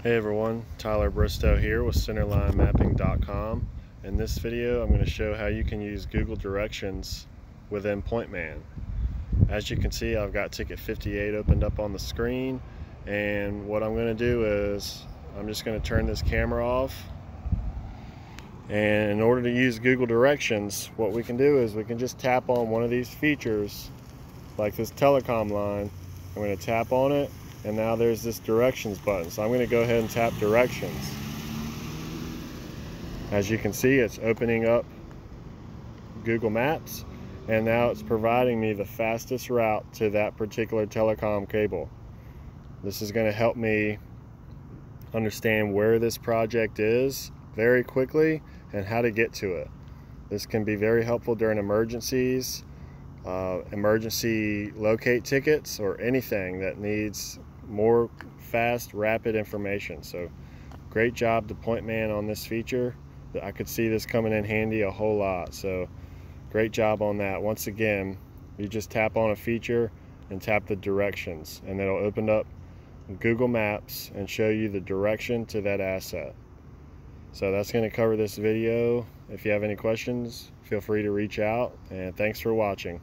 Hey everyone, Tyler Bristow here with CenterlineMapping.com. In this video I'm going to show how you can use Google Directions within PointMan. As you can see, I've got ticket 58 opened up on the screen, and what I'm going to do is I'm just going to turn this camera off. And in order to use Google Directions, what we can do is we can just tap on one of these features like this telecom line. I'm going to tap on it, and now there's this directions button. So I'm going to go ahead and tap directions. As you can see, it's opening up Google Maps, and now it's providing me the fastest route to that particular telecom cable. This is going to help me understand where this project is very quickly and how to get to it. This can be very helpful during emergencies, emergency locate tickets, or anything that needs more fast, rapid information. So great job to PointMan on this feature. I could see this coming in handy a whole lot, so great job on that. Once again, you just tap on a feature and tap the directions, and it'll open up Google Maps and show you the direction to that asset. So that's going to cover this video. If you have any questions, feel free to reach out, and thanks for watching.